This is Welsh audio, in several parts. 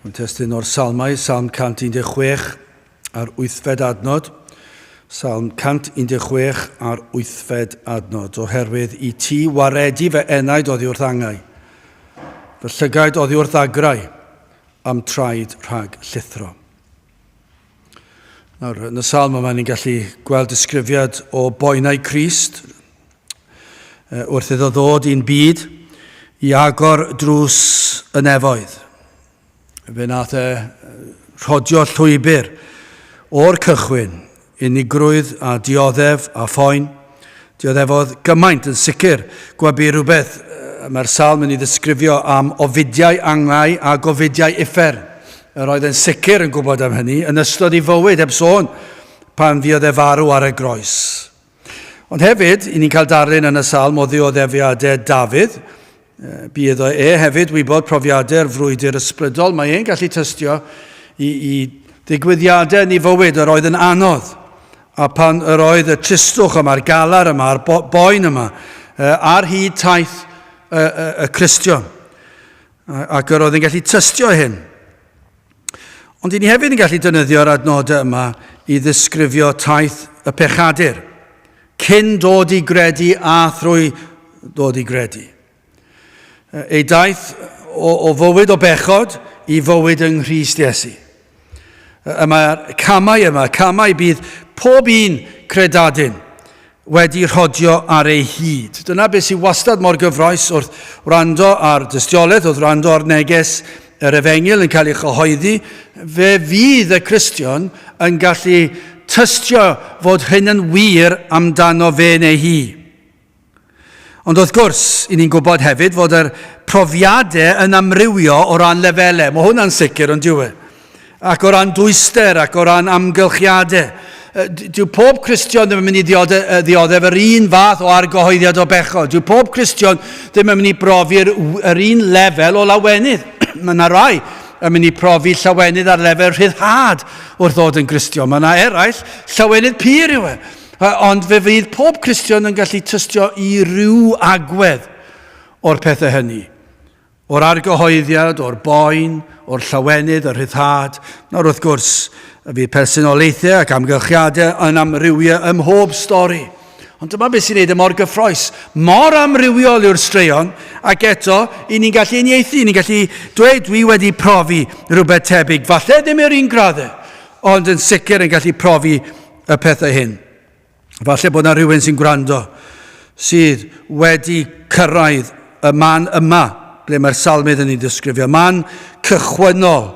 Mae'n testyn o'r salmau, Salm 116 ar 8fed adnod. Salm 116 ar 8fed adnod. Oherwydd i ti waredu fy enaid oddi wrth angau. Fy llygaid oddi wrth agrau am traed rhag llithro. Nawr, yn y salm yma ni'n gallu gweld disgrifiad o boenau Crist wrth iddo ddod i'n byd i agor drws y nefoedd. Fe nath rhodio llwybr o'r cychwyn, unigrwydd a dioddef a phoen. Dioddefodd gymaint yn sicr gwabu rhywbeth. Mae'r salm yn ei ddisgrifio am ofidiau angau a gofidiau uffer. Yr oedd yn sicr yn gwybod am hynny, yn ystod ei fywyd heb sôn pan fuodd e farw ar y groes. Ond hefyd, i ni'n cael darlun yn y salm o ddioddefiadau Dafydd, bydd hefyd wybod profiadau'r frwydr ysbrydol. Mae e'n gallu tystio i ddigwyddiadau yn ei fywyd yr oedd yn anodd. A pan yr oedd y tristwch yma, a'r galar yma, a'r boen yma, ar hyd taith y Cristion. Ac yr oedd yn gallu tystio hyn. Ond i ni hefyd yn gallu defnyddio'r adnodau yma i ddisgrifio taith y pechadur. Cyn dod i gredu a thrwy dod i gredu. Ei daith o fywyd o bechod i fywyd yng Nghrist Iesu. Mae'r camau bydd pob un credadyn wedi rhodio ar ei hyd. Dyna beth sy'n wastad mor gyffroes wrth wrando ar dystiolaeth, wrth wrando ar neges yr Efengil yn cael ei chyhoeddi. Fe fydd y Cristion yn gallu tystio fod hyn yn wir amdano fe neu hi. Ond wrth gwrs, i ni'n gwybod hefyd fod yr profiadau yn amrywio o ran lefelau. Mae hwnna'n sicr yn diwy. Ac o ran dwyster, ac o ran amgylchiadau. Dyw pob Cristion ddim yn mynd i ddioddef yr un fath o argyhoeddiad o bechod. Dyw pob Cristion ddim yn mynd i brofi'r un lefel o lawenydd. Mae yna rai yn mynd i profi llawenydd ar lefel rhyddhad wrth ddod yn Cristion. Mae yna eraill llawenydd pur yw e. Ond fe fydd pob Cristion yn gallu tystio i ryw agwedd o'r pethau hynny. O'r argyhoeddiad, o'r boen, o'r llawenydd, yr rhyddhad. Nawr wrth gwrs, fydd personolaethau ac amgylchiadau yn amrywio ym mhob stori. Ond dyma beth sy'n neud y mor gyffroes. Mor amrywiol yw'r straeon, ac eto, i ni'n gallu uniaethu, ni'n gallu dweud dwi wedi profi rhywbeth tebyg. Falle ddim yr un graddau, ond yn sicr yn gallu profi y pethau hyn. Falle bod yna rhywun sy'n gwrando sydd wedi cyrraedd y man yma, ble mae'r salmydd yn ei ddisgrifio. Man cychwynnol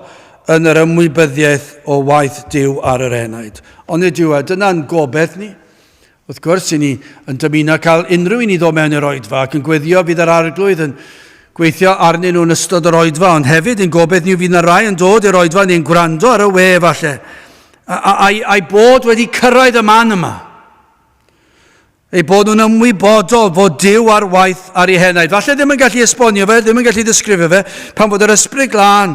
yn yr ymwybyddiaeth o waith Duw ar yr enaid. Ond y diwedd, dyna'n gobeith ni. Wrth gwrs, i ni yn dymuno cael unrhyw un i ddod mewn i'r oedfa ac yn gweddio bydd yr arglwydd yn gweithio arnyn nhw'n ystod yr oedfa, ond hefyd yn gobeith ni fydd yna rai yn dod i'r oedfa neu'n gwrando ar y we falle. A'i bod wedi cyrraedd y man yma. Ei bod nhw'n ymwybodol fod Duw ar waith ar ei henaid. Falle ddim yn gallu esbonio fe, ddim yn gallu ddisgrifio fe, pan bod yr ysbryd glân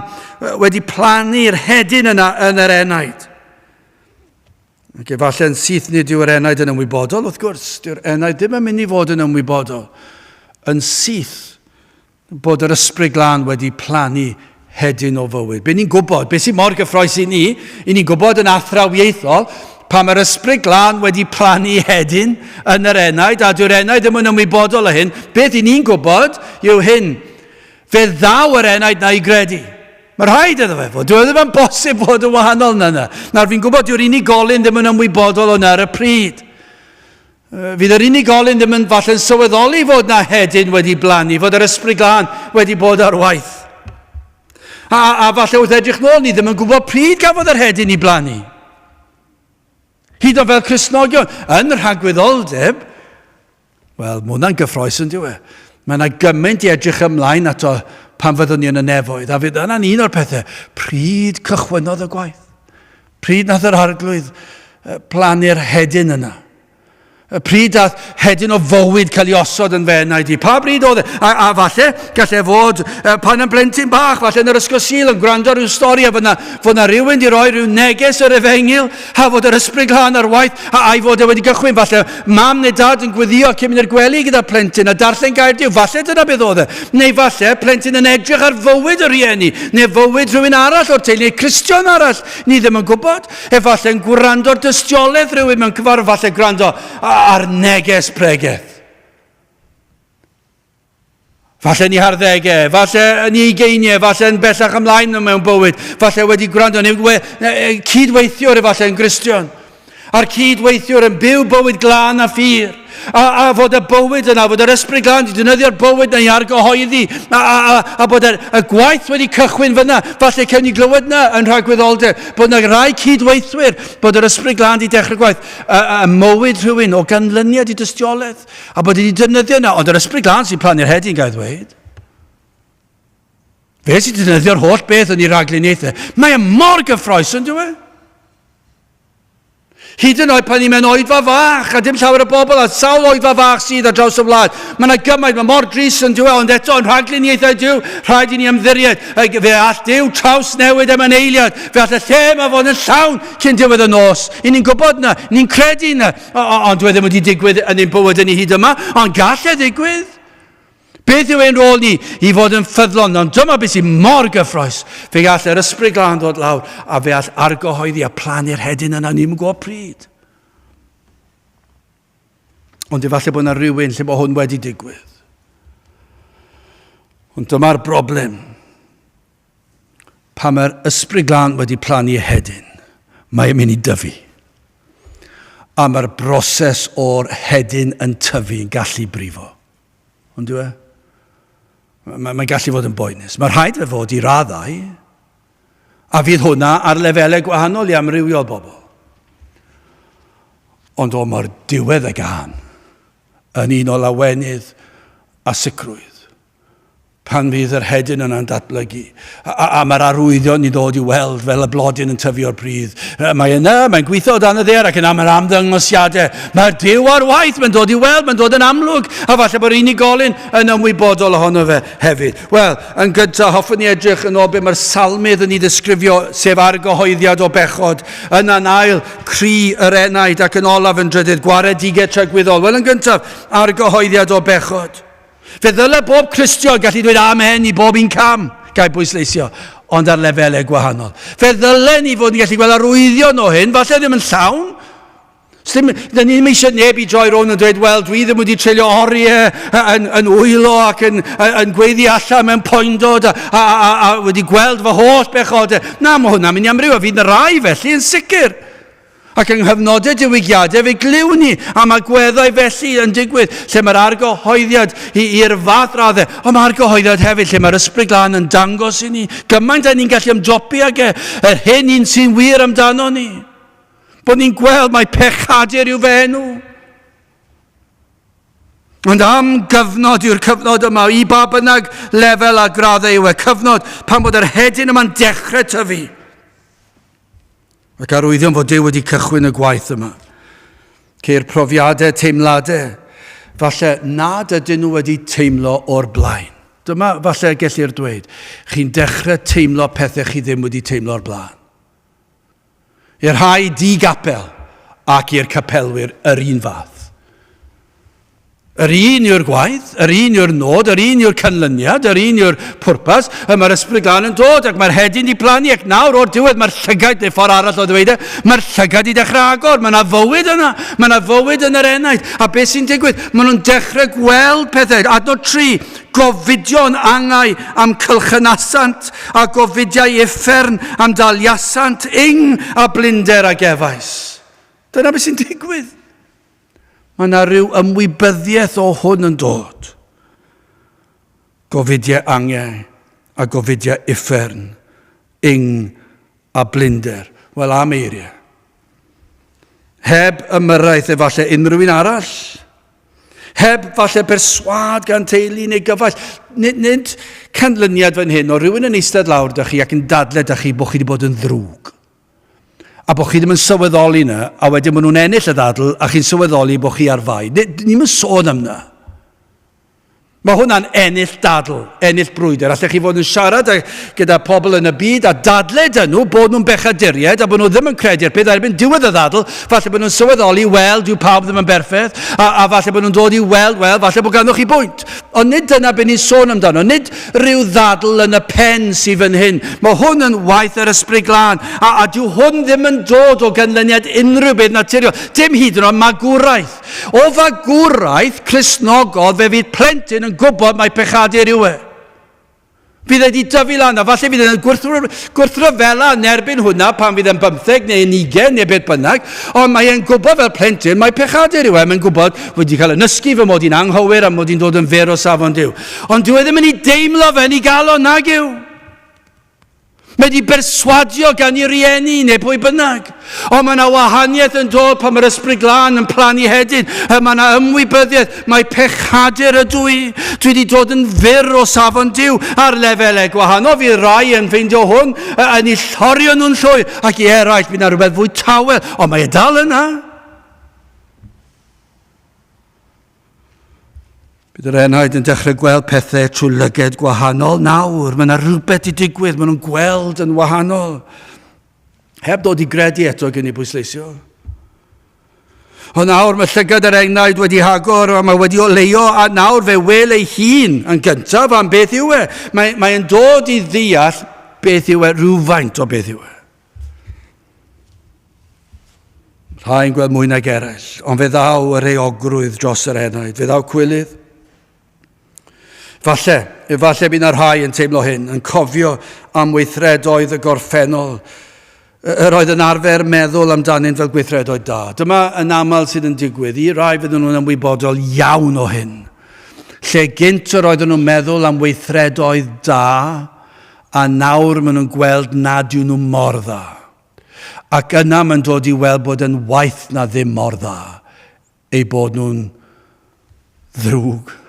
wedi plannu'r hedyn yna yn yr enaid. Ac efalle'n syth nid yw'r enaid yn ymwybodol, wrth gwrs, dyw'r enaid ddim yn mynd i fod yn ymwybodol. Yn syth bod yr ysbryd glân wedi plannu hedyn o fywyd. Be ni'n gwybod, beth sy'n mor gyffroes i ni'n gwybod yn athrawieithol, pan mae'r ysbryd glân wedi plannu hedyn yn yr enaid, a dyw'r enaid ddim yn ymwybodol o hyn, beth i ni'n gwybod yw hyn, fe ddaw yr enaid na i gredu. Mae rhaid iddo fe fod, dwi ddim yn bosib fod yn wahanol yna. Nawr fi'n gwybod yw'r unigolyn ddim yn ymwybodol o'na ar y pryd. Fydd yr unigolyn ddim yn falle'n sylweddoli fod na hedyn wedi blannu, fod yr ysbryd glân wedi bod ar waith. A falle wrth edrych nôl ni ddim yn gwybod pryd gafodd yr hedyn i blannu. Hyd o fel Cristnogion, yn yr rhagwyddoldeb, wel, mae hwnna'n gyffroes yn diwy. Mae yna gymaint i edrych ymlaen ato pan fyddwn ni yn y nefoedd. A fydd yna'n un o'r pethau, pryd cychwynnodd y gwaith. Pryd nath yr arglwydd plannu'r hedyn yna. Pryd dath hedyn o fywyd cael ei osod yn fenau di. Pa bryd oedd e? A falle, gallai fod pan yn blentyn bach, falle yn yr ysgol Sul yn gwrando rhyw stori, a fod na rhywun di roi rhyw neges yr efengil, a fod yr ysbryd glân ar waith, a fod e wedi gychwyn. Falle mam neu dad yn gweddio cyn mynd i'r gwely gyda plentyn, a darllen gair Duw. Falle dyna beth oedd e. Neu falle plentyn yn edrych ar fywyd yr rieni, neu fywyd rhywun arall o'r teulu, neu Cristion arall. Ni ddim yn gwybod. Efallai yn gwrando'r dystiolaeth rhywun mewn cyfarfod, falle gwrando ar neges pregeth. Falle ni harddegau, falle yn 20, falle yn bellach ymlaen mewn bywyd, falle wedi gwrando, neu cydweithiwr efallai yn Gristion. A'r cydweithiwr yn byw bywyd glân a ffyr. A fod y bywyd yna, fod yr ysbryd glân wedi defnyddio'r bywyd yna i argyhoeddi, a bod y gwaith wedi cychwyn fyna. Falle cawn ni glywed yna yn rhagwyddoldeb, bod yna rai cydweithwyr, bod yr ysbryd glân wedi dechrau gwaith, y mywyd rhywun o ganlyniad i dystiolaeth, a bod wedi defnyddio yna, ond yr ysbryd glân sy'n plannu'r hedyn gael ddweud. Fe sy'n defnyddio'r holl beth yn ei ragluniaethau. Mae e mor gyffroes yn dweud. Hyd yn oed pan ni'n mynd oedfa fach, a dim llawer o bobl, a sawl oedfa fach sydd ar draws y wlad. Mae yna gymaint, mae mor gris yn dweud, ond eto yn rhagluniaethau Duw, rhaid i ni ymddiried. Fe all Duw traws newid am yn eiliad. Fe all y lle yma fod yn llawn cyn diwedd y nos. I ni'n gwybod na, ni'n credu na. Ond dwi ddim wedi digwydd yn ein bywyd yn ei hyd yma, ond gall e ddigwydd. Beth yw ein rôl ni i fod yn ffyddlon, ond dyma beth sy'n mor gyffroes. Fe gall yr ysbryd glân dod lawr, a fe all argyhoeddi a plannu'r hedyn yna, ni'n gwybod pryd. Ond efallai bod yna rhywun lle bod hwn wedi digwydd. Ond dyma'r broblem. Pa mae'r ysbryd glân wedi plannu hedyn, mae'n mynd i dyfu. A mae'r broses o'r hedyn yn tyfu yn gallu brifo. Ond dwi e? Mae'n gallu fod yn boenus. Mae rhaid fe fod i raddau, a fydd hwnna ar lefelau gwahanol i amrywiol bobl. Ond o mor diwedd y gan, yn un o lawenydd a sicrwydd, pan fydd yr hedyn yna'n datblygu. A mae'r arwyddion i ddod i weld fel y blodyn yn tyfu o'r pridd. Mae yna, mae'n gweithio o dan y ddear ac yn am yr amddangosiadau. Mae'r Duw ar waith, mae'n dod i weld, mae'n dod yn amlwg. A falle bod unigolyn yn ymwybodol ohono fe hefyd. Wel, yn gyntaf, hoffwn ni edrych yn ôl be mae'r salmydd yn ei ddisgrifio, sef argyhoeddiad o bechod. Yna'n ail, cri yr enaid ac yn olaf yn drydydd, gwaredigau tragwyddol. Wel, yn gyntaf, argyhoeddiad o bechod. Fe ddyle bob Cristion gallu dweud amen i bob un cam, gael bwysleisio, ond ar lefelau gwahanol. Fe ddyle ni fod yn gallu gweld arwyddion o hyn, falle ddim yn llawn. Da ni ddim eisiau neb i droi rown yn dweud, wel, dwi ddim wedi treulio oriau yn wylo ac yn gweiddi allan mewn poendod a wedi gweld fy holl bechod. Na, mae hwnna'n mynd i amryw, a fydd y rai felly yn sicr. Ac yng nghyfnodau diwygiadau fe glyw ni am agweddau felly yn digwydd lle mae'r argyhoeddiad i'r fath raddau. Ond mae'r argyhoeddiad hefyd lle mae'r ysbryd glân yn dangos i ni. Gymaint a ni'n gallu ymdopi ag yr hyn un sy'n wir amdano ni. Bod ni'n gweld mae pechadur i'w fenw. Ond am gyfnod yw'r cyfnod yma, i ba bynnag lefel a graddau yw e. Cyfnod pan bod yr hedyn yma'n dechrau tyfu. Ac arwyddion fod Duw wedi cychwyn y gwaith yma. Ceir profiadau, teimladau, falle nad ydyn nhw wedi teimlo o'r blaen. Dyma falle gellir dweud, chi'n dechrau teimlo pethau chi ddim wedi teimlo o'r blaen. I'r rhai di-gapel ac i'r capelwyr yr un fath. Yr un yw'r gwaith, yr un yw'r nod, yr un yw'r canlyniad, yr un yw'r pwrpas, mae'r ysbryd glân yn dod ac mae'r hedyn i plannu ac nawr o'r diwedd mae'r llygad, neu ffordd arall o ddweud, mae'r llygad i dechrau agor, mae yna fywyd yna, mae yna fywyd yn yr enaid, a beth sy'n digwydd? Maen nhw'n dechrau gweld pethau. Adnod 3, gofidio'n angau am cylchynasant a gofidiau uffern am daliasant, a blinder ag efais. Dyna beth sy'n digwydd. Mae yna rhyw ymwybyddiaeth o hwn yn dod. Gofidiau angau a gofidiau uffern, a blinder. Wel, am eiriau. Heb ymyrraeth efallai unrhyw un arall. Heb falle berswad gan teulu neu gyfaill. Nid canlyniad fan hyn o rhywun yn eistedd lawr dych chi ac yn dadle dych chi bod chi wedi bod yn ddrwg. a bod chi ddim yn sylweddoli na, a wedyn maen nhw'n ennill y ddadl, a chi'n sylweddoli bod chi ar fai. Ni'n mynd sôn am na. Mae hwnna'n ennill dadl, ennill brwydr. Allech chi fod yn siarad gyda pobl yn y byd a dadlau dyn nhw bod nhw'n bechaduriaid a bod nhw ddim yn credu'r peth erbyn diwedd y ddadl, falle bod nhw'n sylweddoli, wel, dyw pawb ddim yn berffaith, a falle bod nhw'n dod i weld, falle bod ganddoch chi bwynt. Ond nid dyna beth ni'n sôn amdano, nid rhyw ddadl yn y pen sydd fan hyn. Mae hwn yn waith yr ysbryd glân, a dyw hwn ddim yn dod o ganlyniad unrhyw beth naturiol. Dim hyd yn oed magwraeth. O fagwraeth Cristnogol fe fydd plentyn yn gwybod mae pechadu rhyw. Fydd wedi dyfu lan, a falle fydd yn gwrthryfela yn erbyn hwnna pan fydd yn 15 neu 20 neu beth bynnag, ond mae e'n gwybod fel plentyn mae pechadu rhyw. Mae'n gwybod wedi cael y nysgu fy mod i'n anghywir a mod i'n dod yn fer o safon Duw. Ond dyw e ddim yn ei deimlo fe'n ei gael o nag yw. Mae wedi berswadio gan ei rieni neu pwy bynnag. Ond mae yna wahaniaeth yn dod pan mae'r ysbryd glân yn plannu hedyn. Mae yna ymwybyddiaeth. Mae pechadur ydw i. Dwi wedi dod yn fyr o safon Duw ar lefelau gwahanol. Fi rai yn ffeindio hwn yn ei llorio nhw'n llwy. Ac i eraill bydd yna rhywbeth fwy tawel. Ond mae e dal yna. Bydd yr enaid yn dechrau gweld pethau trwy lyged gwahanol nawr. Mae yna rhywbeth i digwydd, maen nhw'n gweld yn wahanol. Heb dod i gredu eto gen i bwysleisio. Ond nawr mae llygad yr enaid wedi hagor, a mae wedi oleio, a nawr fe wel ei hun yn gyntaf am beth yw e. Mae'n dod i ddeall beth yw e, rhywfaint o beth yw e. Rhaid gweld mwy nag eraill, ond fe ddaw yr eogrwydd dros yr enaid. Fe ddaw cwylydd. Falle bydd yna rhai yn teimlo hyn, yn cofio am weithredoedd y gorffennol. Yr oedd yn arfer meddwl amdanynt fel gweithredoedd da. Dyma yn aml sydd yn digwydd. I rai fydden nhw'n ymwybodol iawn o hyn. Lle gynt yr oedden nhw'n meddwl am weithredoedd da, a nawr maen nhw'n gweld nad yw nhw mor dda. Ac yna maen dod i weld bod yn waith na ddim mor dda, ei bod nhw'n ddrwg.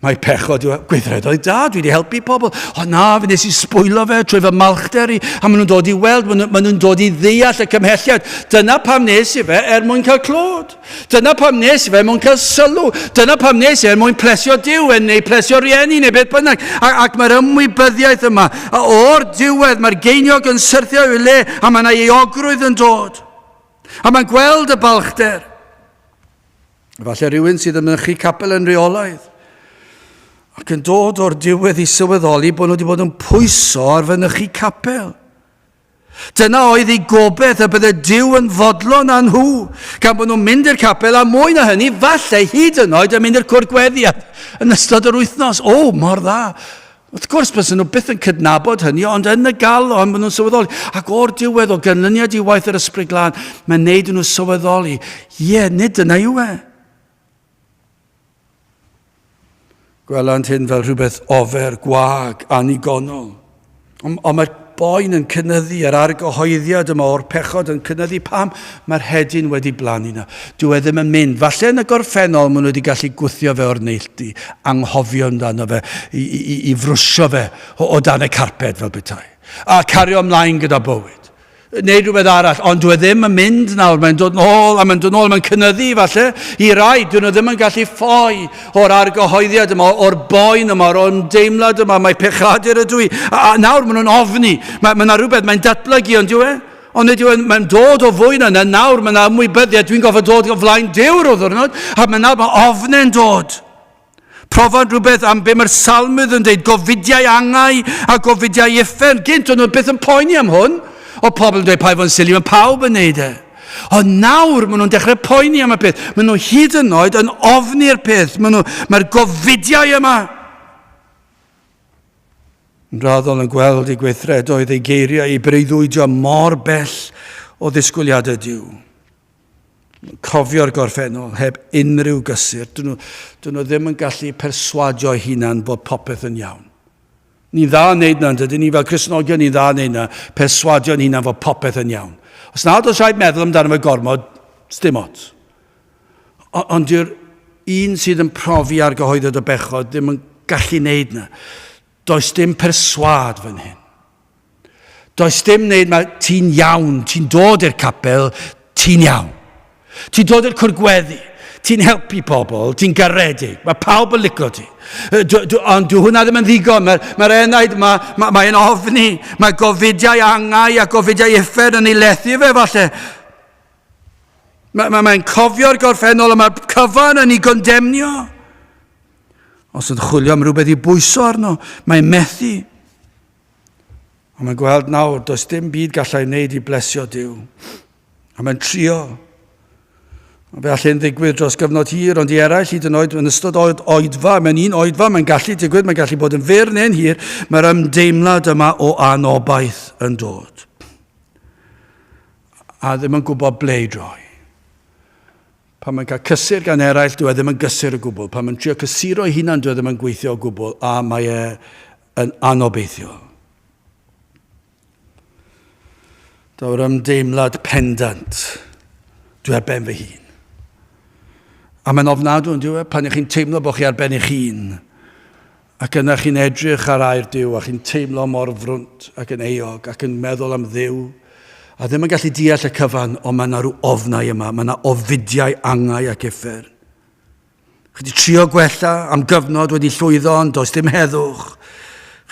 Mae pechod yw gweithredoedd da, dwi wedi helpu pobl. O na, fe nes i sbwylo fe trwy fy malchder i, a maen nhw'n dod i weld, maen nhw'n dod i ddeall y cymhelliad. Dyna pam nes i fe mwyn cael clod. Dyna pam nes i fe mwyn cael sylw. Dyna pam nes i fe mwyn plesio Duw neu plesio rieni neu beth bynnag. Ac mae'r ymwybyddiaeth yma. A o'r diwedd, mae'r geiniog yn syrthio i'w le, a mae yna eogrwydd yn dod. A mae'n gweld y balchder. Falle rhywun sydd yn mynychu capel yn reolaidd. Ac yn dod o'r diwedd i sylweddoli bod nhw wedi bod yn pwyso ar fynychu capel. Dyna oedd ei gobeith y bydde Duw yn fodlon â nhw, gan bod nhw'n mynd i'r capel, a mwy na hynny, falle hyd yn oed yn mynd i'r cwrgweddiad yn ystod yr wythnos. O, mor dda. Wrth gwrs, bys nhw byth yn cydnabod hynny, ond yn y galon, maen nhw'n sylweddoli. Ac o'r diwedd o ganlyniad i waith yr ysbryd glân, mae'n neud nhw sylweddoli. Nid dyna yw e. Gwelant hyn fel rhywbeth ofer, gwag, anigonol. Ond mae'r boen yn cynyddu, yr argyhoeddiad yma o'r pechod yn cynyddu. Pam? Mae'r hedyn wedi blannu na. Dyw e ddim yn mynd. Falle yn y gorffennol maen nhw wedi gallu gwthio fe o'r neilltu, anghofio amdano fe, i frwsio fe o dan y carped fel bethau. A cario ymlaen gyda bywyd. Neu rhywbeth arall, ond dwi ddim yn mynd nawr, mae'n dod nôl, a mae'n dod nôl, mae'n cynyddu falle, i rai, dwi ddim yn gallu ffoi o'r argyhoeddiad yma, o'r boen yma, o'r ymdeimlad yma, mae pechadur ydw i, a nawr maen nhw'n ofni, mae'n rhywbeth, mae'n datblygu, ond dwi ond mae'n dod o fwy na, nawr mae'n ymwybyddiad, dwi'n gofod dod o flaen Duw o ddwrnod, a mae ofnau'n dod. Profod rhywbeth am be mae'r salmydd yn dweud, gofidiau angau a gofidiau uffen, gynt o'n nhw byth yn poeni am hwn. O pobl yn dweud pa fo'n sili, mae pawb yn neud e. Ond nawr, maen nhw'n dechrau poeni am y peth. Maen nhw hyd yn oed yn ofni'r peth. Mae'r gofidiau yma. Yn raddol yn gweld ei gweithredoedd, ei geiriau, ei breuddwydio mor bell o ddisgwyliadau Duw. Cofio'r gorffennol, heb unrhyw gysur. Dyn nhw ddim yn gallu perswadio hunan bod popeth yn iawn. Ni'n dda yn neud na, dydyn ni fel Cristnogion ni'n dda yn neud na, perswadio'n hunan fod popeth yn iawn. Os nad oes rhaid meddwl amdano fe gormod, dim ots. Ond yw'r un sydd yn profi ar gyhoeddiad o bechod ddim yn gallu neud na. Does dim perswad fan hyn. Does dim wneud mae ti'n iawn, ti'n dod i'r capel, ti'n iawn. Ti'n dod i'r cwrgweddi, ti'n helpu pobl, ti'n garedig, mae pawb yn licio ti. Ond dwi hwnna ddim yn ddigon, mae'r enaid, mae'n ofni, mae gofidiau angau a gofidiau effer yn ei lethu fe falle. Mae'n cofio'r gorffennol a mae'r cyfan yn ei gondemnio. Os yn chwilio am rhywbeth i bwyso arno, mae'n methu. A mae'n gweld nawr, does dim byd gallai wneud i blesio Duw. A mae'n trio. A fe allan ddigwydd dros gyfnod hir, ond i eraill hyd yn oed yn ystod oedfa, mae'n un oedfa, mae'n gallu digwydd, mae'n gallu bod yn fyr neu'n hir, mae'r ymdeimlad yma o anobaith yn dod. A ddim yn gwybod ble i droi. Pan mae'n cael cysur gan eraill, dwi ddim yn gysur o gwbl. Pan mae'n trio cysuro ei hunan, dwi ddim yn gweithio o gwbl, a mae yn anobeithiol. Daw'r ymdeimlad pendant, dwi ar ben fy hun. A mae'n ofnadw yn diwedd pan ych chi'n teimlo bod chi ar ben eich hun. Ac yna chi'n edrych ar air Duw, a chi'n teimlo mor frwnt ac yn eog, ac yn meddwl am Dduw. A ddim yn gallu deall y cyfan, ond mae yna rhyw ofnau yma, mae yna ofidiau angau ac effer. Chi wedi trio gwella am gyfnod wedi llwyddo, ond does dim heddwch.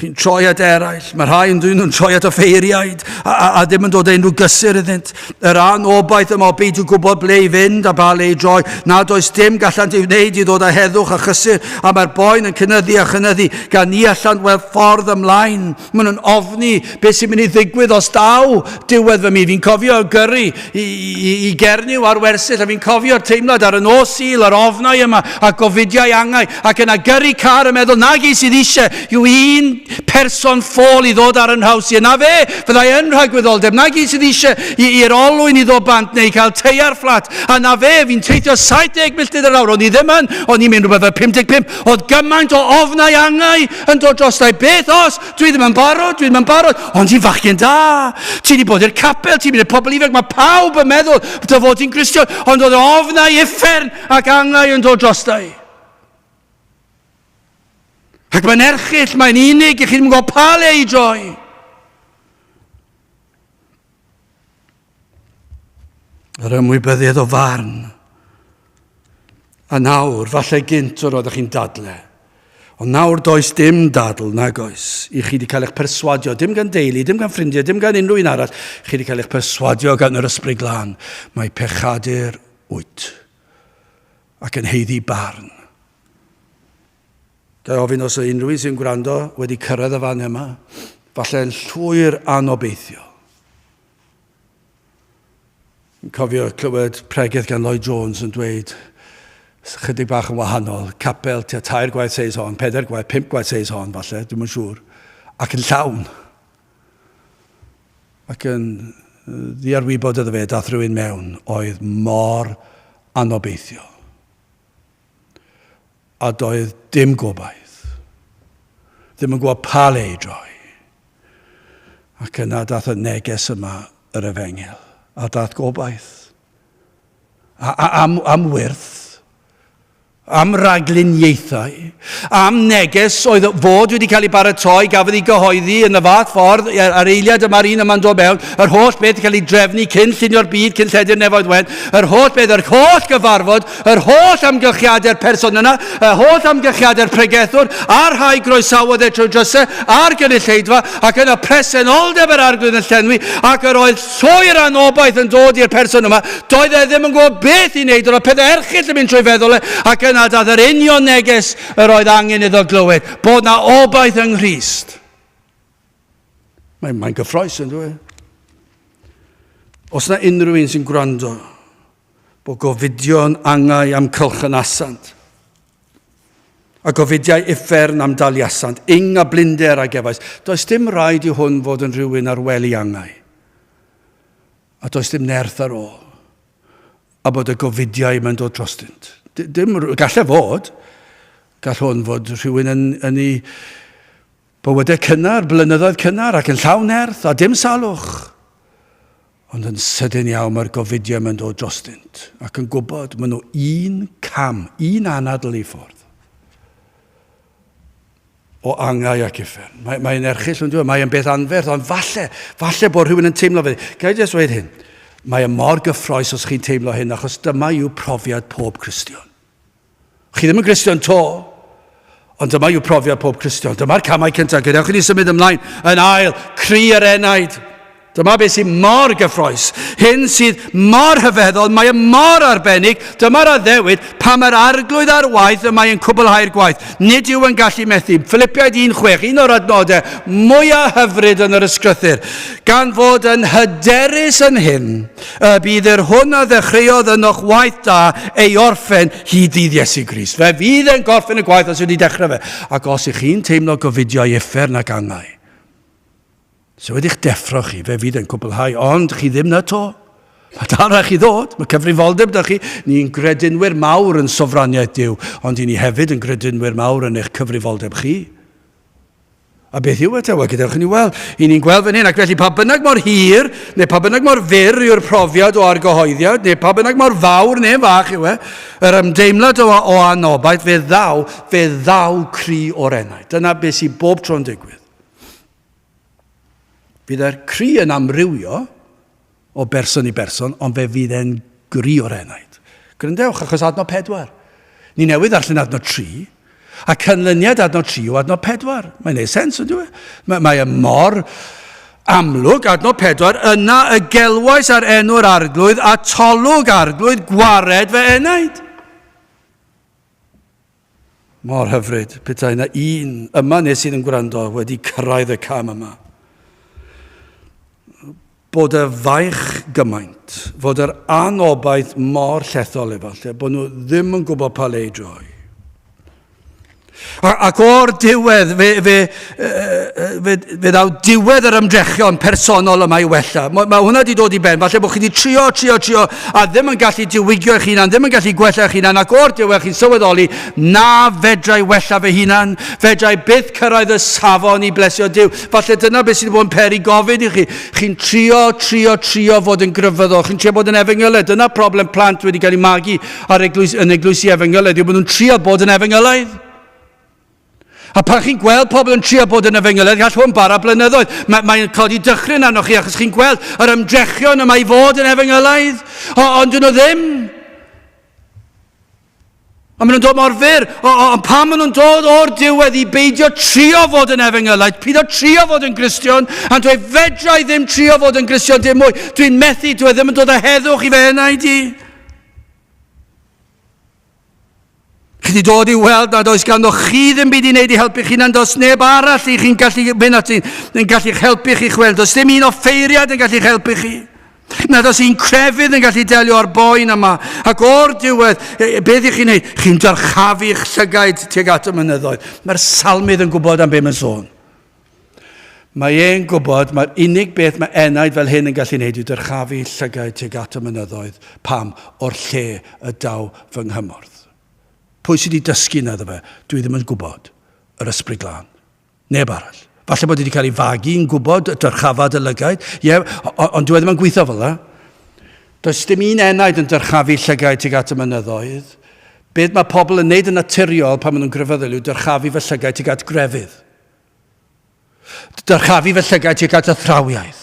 Chi'n troi at eraill, mae rhai yn dyn nhw'n troi at offeiriaid, a ddim yn dod â unrhyw gysur iddynt. Yr anobaith yma o byd i'w gwybod ble i fynd a ba le i droi, na does dim gallant i'w wneud i ddod â heddwch a chysur, a mae'r boen yn cynyddu a chynyddu, gan ni allan wel ffordd ymlaen. Maen nhw'n ofni beth sy'n mynd i ddigwydd os daw diwedd fy mi. Fi'n cofio gyrru i Gernyw ar wersyll, a fi'n cofio'r teimlad ar y nos Sul, yr ofnau yma, a gofidiau angau, ac yna gyrru car yn meddwl, nag i sydd eisiau yw un person ffôl i ddod ar yn haws i. Na fe, fyddai yn rhagwyddoldeb. Na gyd sydd eisiau i'r olwyn i ddod bant neu cael teiar fflat. A na fe, fi'n teithio 70 milltir yr awr. O'n i ddim yn, o'n i'n mynd rhywbeth fel 55. Oedd gymaint o ofnau angau yn dod drostai. Beth os? Dwi ddim yn barod. Ond ti'n fachgen da. Ti wedi bod i'r capel, ti'n mynd i'r pobl ifanc. Mae pawb yn meddwl dy fod ti'n Gristion. Ond oedd ofnau effern ac angau yn dod drostai. Ac mae'n erchill, mae'n unig, chi'n gwybod pa le i droi. Yr ymwybyddiad o farn. A nawr, falle gynt o'r oeddech chi'n dadle. Ond nawr does dim dadl, nag oes. I chi wedi cael eich perswadio, dim gan deulu, dim gan ffrindiau, dim gan unrhyw un arall. Chi wedi cael eich perswadio gan yr ysbryd glân. Mae pechadur wyt. Ac yn heiddi barn. Gai ofyn os yw unrhyw un sy'n gwrando wedi cyrraedd y fan yma, falle yn llwyr anobeithio. Yn cofio clywed pregeth gan Lloyd Jones yn dweud, chydig bach yn wahanol, capel tua 3 gwaith seis hon, 4 gwaith, 5 gwaith seis hon, falle, dwi'n yn siŵr, ac yn llawn. Ac yn ddiarwybod iddo fe, dath rhywun mewn, oedd mor anobeithio. A doedd dim gobaith. Ddim yn gwybod pa le i droi. Ac yna dath y neges yma yr efengel. A dath gobaith. Am wyrth. Am ragluniaethau, am neges oedd fod wedi cael ei baratoi, gafodd ei gyhoeddi yn y fath ffordd, ar eiliad yma'r un yma'n dod mewn, yr holl beth cael ei drefnu cyn llunio'r byd, cyn lledu'r nefoedd wen, yr holl beth, yr holl gyfarfod, yr holl amgylchiadau'r person yna, y holl amgylchiadau'r pregethwr, a'r rhai groesawodd e trwy drysau, a'r gynulleidfa, ac yna presenoldeb yr arglwydd yn llenwi, ac yr oedd llwyr anobaith yn dod i'r person yma, doedd e ddim yn gwybod beth i wneud, oedd pethau erchill yn mynd trwy feddwl e, ac yna dath yr union neges yr oedd angen iddo glywed, bod na obaith yng Nghrist. Mae'n gyffroes yn dweud. Os na unrhyw un sy'n gwrando, bod gofidio'n angau am cylchnasant, a gofidiau uffern am daliasant, a blinder a gefais, does dim rhaid i hwn fod yn rhywun ar wely angau. A does dim nerth ar ôl. A bod y gofidiau mae'n dod drostynt. Gallai fod, gall hwn fod rhywun yn ei bywydau cynnar, blynyddoedd cynnar, ac yn llawn nerth, a dim salwch. Ond yn sydyn iawn mae'r gofidiau yn dod drostynt, ac yn gwybod maen nhw un cam, un anadl i ffordd. o angau ac uffern. Mae'n erchill yn dweud, mae'n beth anferth, ond falle bod rhywun yn teimlo fe. Gael jyst dweud hyn, mae'n mor gyffroes os chi'n teimlo hyn, achos dyma yw profiad pob Cristion. Chi ddim yn Cristion to, ond dyma yw profiad pob Cristion. Dyma'r camau cyntaf. Gadewch i ni symud ymlaen yn ail, cri yr enaid. Dyma beth sy'n mor gyffroes. Hyn sydd mor hyfeddol, mae'n mor arbennig. Dyma'r addewid pam yr arglwydd ar waith y mae'n cwblhau'r gwaith. Nid yw yn gallu methu. Philippiaid 1:6, un o'r adnodau mwyaf hyfryd yn yr ysgrythyr. Gan fod yn hyderus yn hyn, y bydd yr hwn a ddechreuodd yn o'ch waith da ei orffen hyd ddydd Iesu Grist. Fe fydd yn gorffen y gwaith os wedi dechrau fe. Ac os ych chi'n teimlo gofidio ei uffern ac angau, so wedi'ch deffro chi, fe fydd yn cwblhau, ond chi ddim na to. Mae dal rhaid chi ddod, mae cyfrifoldeb da chi. Ni'n gredinwyr mawr yn sofraniaeth Duw, ond i ni hefyd yn gredinwyr mawr yn eich cyfrifoldeb chi. A beth yw eto? Gadewch ni weld. I ni'n gweld fan hyn, ac felly pa bynnag mor hir, neu pa bynnag mor fyr yw'r profiad o argyhoeddiad, neu pa bynnag mor fawr neu fach yw yr ymdeimlad o anobaith, fe ddaw cri o'r enaid. Dyna beth sy'n bob tro'n digwydd. Bydd e'r cri yn amrywio o berson i berson, ond fe fydd e'n gri o'r enaid. Gryndewch, achos adnod 4. Ni newydd darllen adnod 3, a canlyniad adnod 3 o adnod 4. Mae'n neud sens, ydw e? Mae mor amlwg, adnod 4, yna y gelwais ar enw'r arglwydd a tolwg arglwydd gwared fe enaid. Mor hyfryd, petai na un yma nes sydd yn gwrando wedi cyrraedd y cam yma. Bod y faich gymaint, fod yr anobaith mor llethol efallai, bod nhw ddim yn gwybod pa le i droi. Ac o'r diwedd, fe ddaw diwedd yr ymdrechion personol yma i wella. Mae hwnna wedi dod i ben, falle bod chi wedi trio, a ddim yn gallu diwygio eich hunan, ddim yn gallu gwella eich hunan, ac o'r diwedd chi'n sylweddoli, na fedrai wella fy hunan, fedrai byth cyrraedd y safon i blesio Duw. Falle dyna beth sydd wedi bod yn peri gofid i chi. Chi'n trio fod yn gryfyddol, chi'n trio bod yn efengyled. Dyna problem plant wedi cael ei magu yn eglwysi efengyled, yw bod nhw'n trio bod yn efengylaidd. A pan chi'n gweld pobl yn trio bod yn efengyled, gall hwn bara blynyddoedd. Mae'n codi dychryn arnoch chi, achos chi'n gweld yr ymdrechion yma i fod yn efengylaidd, ond dyn nhw ddim. A maen nhw'n dod mor fyr, ond pan maen nhw'n dod o'r diwedd i beidio trio fod yn efengylaidd, peidio trio fod yn Gristion, a dwi fedrai ddim trio fod yn Gristion dim mwy. Dwi'n methu, dwi ddim yn dod â heddwch i fe enaid i. Chi wedi dod i weld nad oes ganddo chi ddim byd i wneud i helpu chi, nad oes neb arall i chi'n gallu mynd at yn gallu helpu chi chweld. Does dim un offeiriad yn gallu helpu chi. Nad oes un crefydd yn gallu delio ar boen yma. Ac o'r diwedd, beth i chi'n wneud? Chi'n dyrchafu'ch llygaid tuag at y mynyddoedd. Mae'r salmydd yn gwybod am be mae'n sôn. Mae e'n gwybod, mae'r unig beth mae enaid fel hyn yn gallu wneud yw dyrchafu llygaid tuag at y mynyddoedd. Pam? O'r lle y daw fy nghymorth. Pwy sydd wedi dysgu na dda fe? Dwi ddim yn gwybod yr ysbryd glân. Neb arall. Falle bod wedi cael ei fagu yn gwybod y dyrchafad y lygaid. Ond dwi ddim yn gweithio fel yna. Does dim un enaid yn dyrchafu llygaid tuag at y mynyddoedd. Beth mae pobl yn neud yn naturiol pan maen nhw'n grefyddol yw dyrchafu fy llygaid tuag at grefydd. Dyrchafu fy llygaid tuag at athrawiaeth.